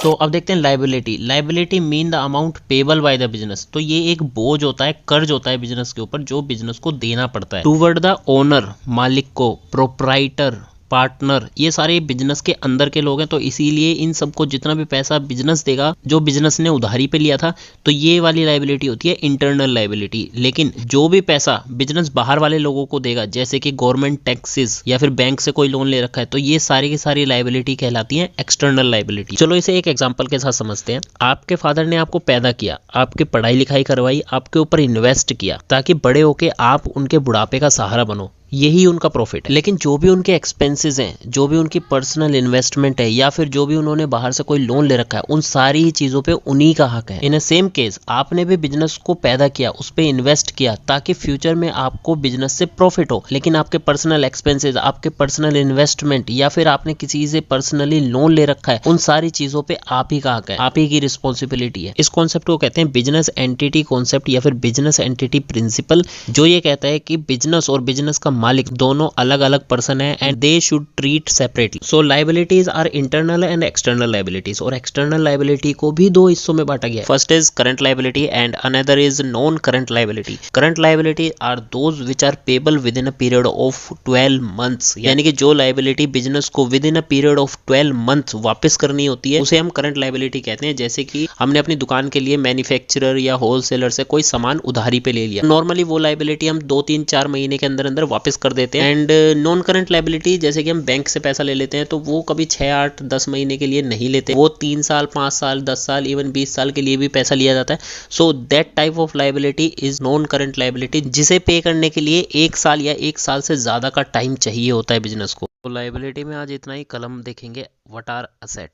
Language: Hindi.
तो अब देखते हैं liability. Liability mean the amount payable by the business. तो ये एक बोझ होता है, कर्ज होता है बिजनेस के ऊपर जो बिजनेस को देना पड़ता है टूवर्ड द ओनर, मालिक को, प्रोप्राइटर, पार्टनर, ये सारे बिजनेस के अंदर के लोग हैं। तो इसीलिए इन सबको जितना भी पैसा बिजनेस देगा जो बिजनेस ने उधारी पे लिया था, तो ये वाली लाइबिलिटी होती है इंटरनल लाइबिलिटी। लेकिन जो भी पैसा बिजनेस बाहर वाले लोगों को देगा, जैसे कि गवर्नमेंट टैक्सेस या फिर बैंक से कोई लोन ले रखा है, तो ये सारी की सारी लाइबिलिटी कहलाती है एक्सटर्नल लाइबिलिटी। चलो इसे एक एग्जांपल के साथ समझते हैं। आपके फादर ने आपको पैदा किया, आपकी पढ़ाई लिखाई करवाई, आपके ऊपर इन्वेस्ट किया ताकि बड़े होके आप उनके बुढ़ापे का सहारा बनो, यही उनका प्रॉफिट है। लेकिन जो भी उनके एक्सपेंसेस हैं, जो भी उनकी पर्सनल इन्वेस्टमेंट है, या फिर जो भी उन्होंने बाहर से कोई लोन ले रखा है, उन सारी ही चीजों पे उन्हीं का हक है। इन अ सेम केस आपने भी बिजनेस को पैदा किया, उस पे इन्वेस्ट किया ताकि फ्यूचर में आपको बिजनेस से प्रॉफिट हो, लेकिन आपके पर्सनल एक्सपेंसेस, आपके पर्सनल इन्वेस्टमेंट या फिर आपने किसी से पर्सनली लोन ले रखा है, उन सारी चीजों पे आप ही का हक है, आप ही की रिस्पॉन्सिबिलिटी है। इस कॉन्सेप्ट को कहते हैं बिजनेस एंटिटी कॉन्सेप्ट या फिर बिजनेस एंटिटी प्रिंसिपल, जो ये कहता है कि बिजनेस और बिजनेस का मालिक दोनों अलग अलग पर्सन है and they should treat separately. So liabilities are internal and external liabilities. और एक्सटर्नल लाइबिलिटी को भी दो हिस्सों में बांटा गया है। First is current liability and another is non current liability. Current liability are those which are payable within a period of 12 months, यानी कि जो लाइबिलिटी बिजनेस को within a period of 12 months वापस करनी होती है, उसे हम करंट लाइबिलिटी कहते हैं। जैसे कि हमने अपनी दुकान के लिए मैन्युफैक्चरर या होलसेलर से कोई सामान उधारी पे ले लिया, नॉर्मली वो लाइबिलिटी हम 2-3-4 महीने के अंदर अंदर वापस कर देते हैं। एंड नॉन करंट लाइबिलिटी, जैसे कि हम बैंक से पैसा ले लेते हैं, तो वो कभी 6-8-10 महीने के लिए नहीं लेते, वो 3 साल 5 साल 10 साल इवन 20 साल के लिए भी पैसा लिया जाता है। So that type of liability is non current liability, जिसे पे करने के लिए 1 साल या 1 साल से ज्यादा का टाइम चाहिए होता है बिजनेस को। तो लाइबिलिटी में आज इतना ही। कलम देखेंगे व्हाट आर असेट्स।